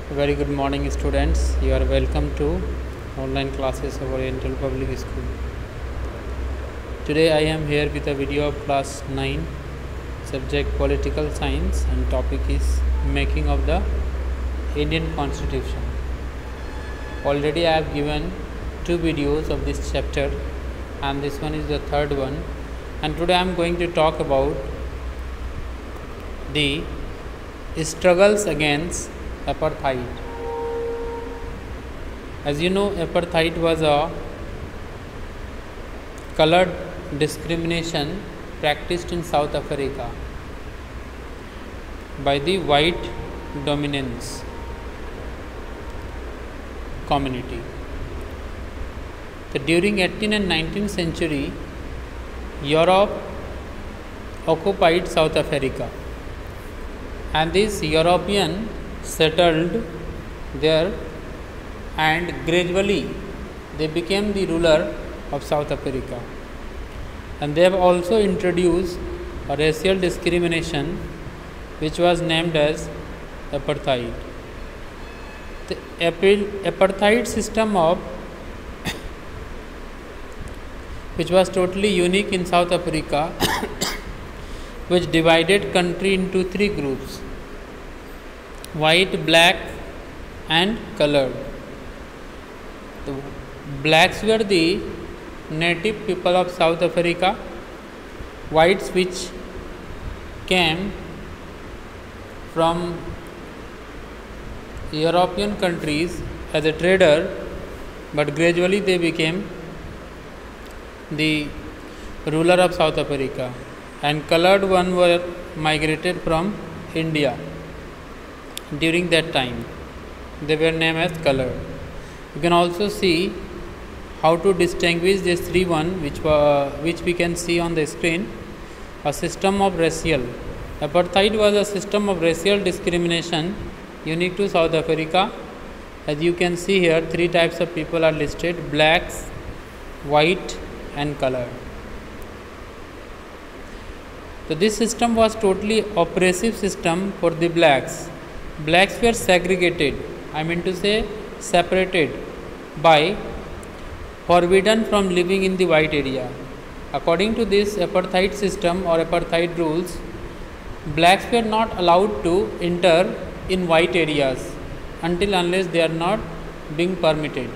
Very good morning, students. You are welcome to online classes of Oriental Public School. Today I am here with a video of class 9, subject political science, and topic is making of the Indian Constitution. Already I have given 2 videos of this chapter and this one is the third one, and today I am going to talk about the struggles against apartheid. As you know, apartheid was a colored discrimination practiced in South Africa by the white dominance community. So during 18th and 19th century, Europe occupied South Africa, and these European settled there, and gradually they became the ruler of South Africa, and they have also introduced a racial discrimination which was named as apartheid. The apartheid system of which was totally unique in South Africa which divided country into 3 groups: white, black and colored. The blacks were the native people of South Africa, whites which came from European countries as a trader, but gradually they became the ruler of South Africa, and colored one were migrated from India. During that time they were named as colored. You can also see how to distinguish these 3 which we can see on the screen. A system of racial apartheid was a system of racial discrimination unique to South Africa. As you can see here, 3 types of people are listed: blacks, white and colored. So this system was totally oppressive system for the blacks. Blacks were segregated, I mean to say separated, by forbidden from living in the white area. According to this apartheid system or apartheid rules, blacks were not allowed to enter in white areas until unless they are not being permitted.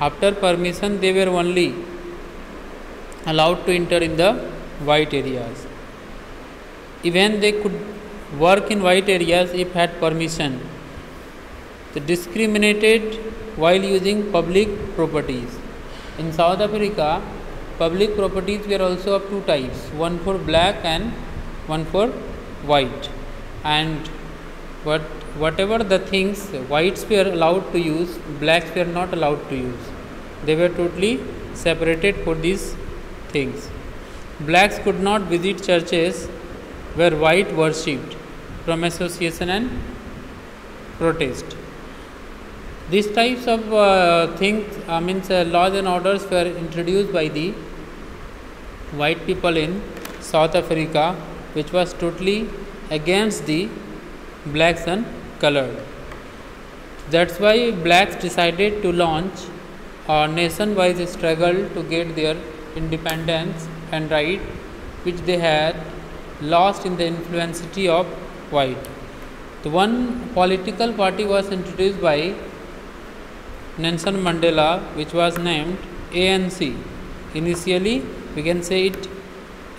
After permission, they were only allowed to enter in the white areas. Even they could work in white areas if had permission. They discriminated while using public properties. In South Africa, public properties were also of 2 types, one for black and one for white, and whatever the things whites were allowed to use, blacks were not allowed to use. They were totally separated for these things. Blacks could not visit churches where white worshipped from association and protest. These types of laws and orders were introduced by the white people in South Africa, which was totally against the blacks and colored. That's why blacks decided to launch a nationwide struggle to get their independence and right, which they had lost in the influence of white. The one political party was introduced by Nelson Mandela, which was named ANC. Initially, we can say it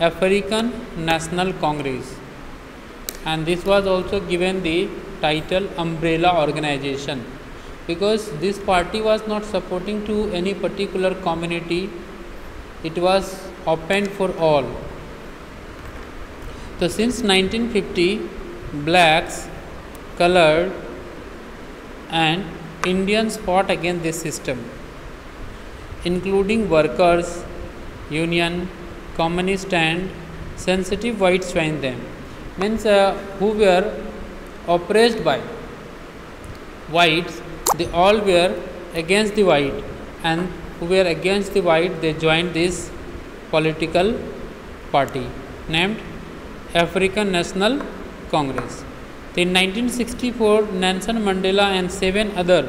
African National Congress, and this was also given the title umbrella organization, because this party was not supporting to any particular community. It was open for all. So since 1950, blacks, colored and Indians fought against this system, including workers, union, communist and sensitive whites joined them. Means who were oppressed by whites, they all were against the white, and who were against the white, they joined this political party named African National Congress. In 1964, Nelson Mandela and 7 other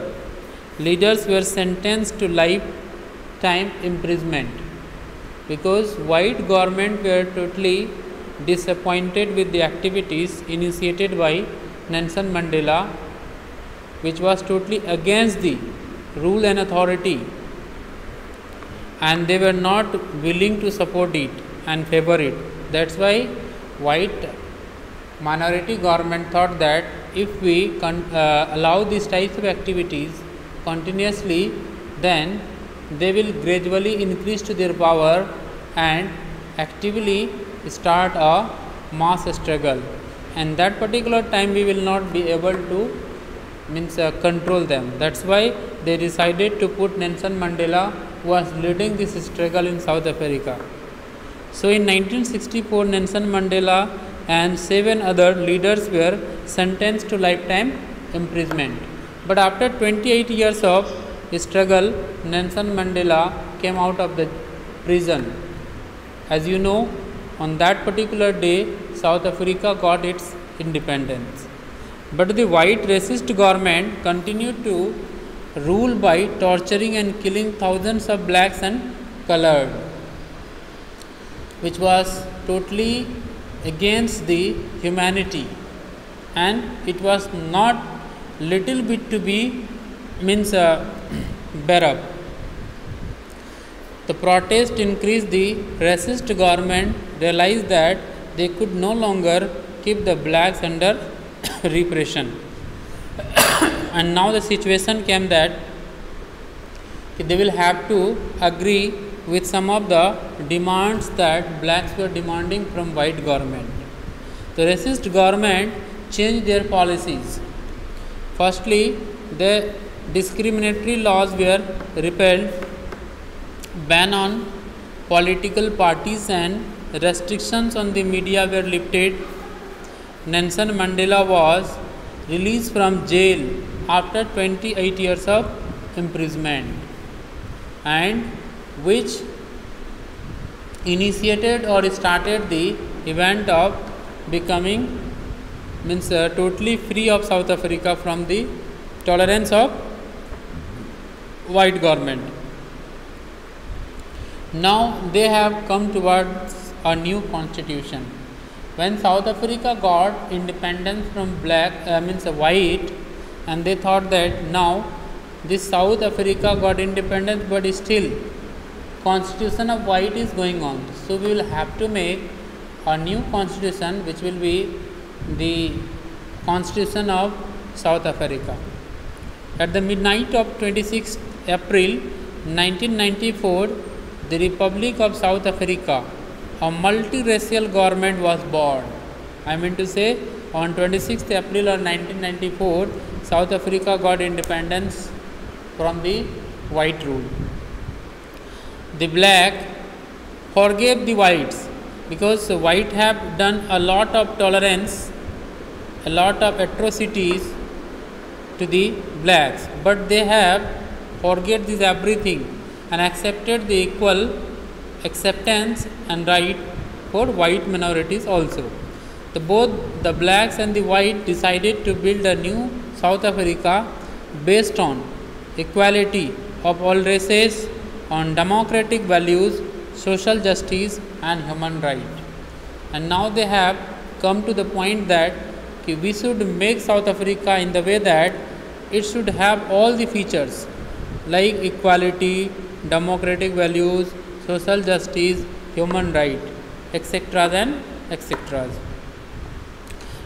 leaders were sentenced to lifetime imprisonment because white government were totally disappointed with the activities initiated by Nelson Mandela, which was totally against the rule and authority, and they were not willing to support it and favor it. That's why white minority government thought that if we allow these types of activities continuously, then they will gradually increase to their power and actively start a mass struggle, and that particular time we will not be able to control them. That's why they decided to put Nelson Mandela, who was leading this struggle in South Africa. So in 1964, Nelson Mandela and 7 other leaders were sentenced to lifetime imprisonment. But after 28 years of struggle, Nelson Mandela came out of the prison. As you know, on that particular day, South Africa got its independence. But the white racist government continued to rule by torturing and killing thousands of blacks and colored, which was totally against the humanity, and it was not little bit to be bear up. The protest increased. The racist government realized that they could no longer keep the blacks under repression, and now the situation came that they will have to agree with some of the demands that blacks were demanding from white government. The racist government changed their policies. Firstly, the discriminatory laws were repealed, ban on political parties and restrictions on the media were lifted. Nelson Mandela was released from jail after 28 years of imprisonment, and which initiated or started the event of becoming totally free of South Africa from the tolerance of white government. Now they have come towards a new constitution. When South Africa got independence from white, and they thought that now this South Africa got independence, but still constitution of white is going on. So we will have to make a new constitution, which will be the constitution of South Africa. At the midnight of 26 April 1994, the Republic of South Africa, a multiracial government was born. I mean to say, on 26th April of 1994, South Africa got independence from the white rule. The black forgave the whites because the white have done a lot of tolerance, a lot of atrocities to the blacks, but they have forget this everything and accepted the equal acceptance and right for white minorities also. Both the blacks and the white decided to build a new South Africa based on equality of all races, on democratic values, social justice and human rights. And now they have come to the point that we should make South Africa in the way that it should have all the features like equality, democratic values, social justice, human right, etc. and etc.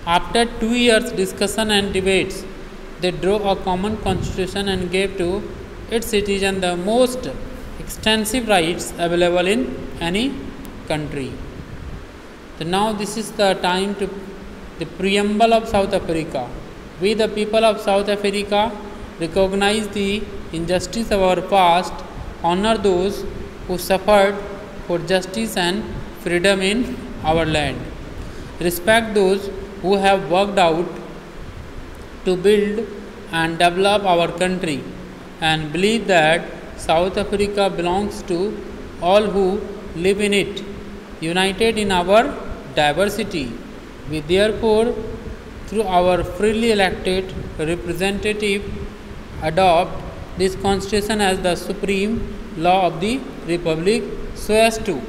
After 2 years discussion and debates, they drew a common constitution and gave to its citizens the most extensive rights available in any country. So now this is the time to the preamble of South Africa. We the people of South Africa recognize the injustice of our past, honor those who suffered for justice and freedom in our land, respect those who have worked out to build and develop our country, and believe that South Africa belongs to all who live in it, united in our diversity. We therefore through our freely elected representative adopt this constitution as the supreme law of the republic so as to.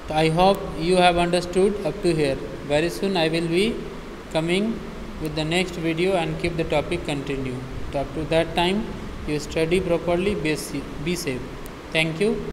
I hope you have understood up to here. Very soon I will be coming with the next video and keep the topic continue. Up to that time, you study properly, be safe. Thank you.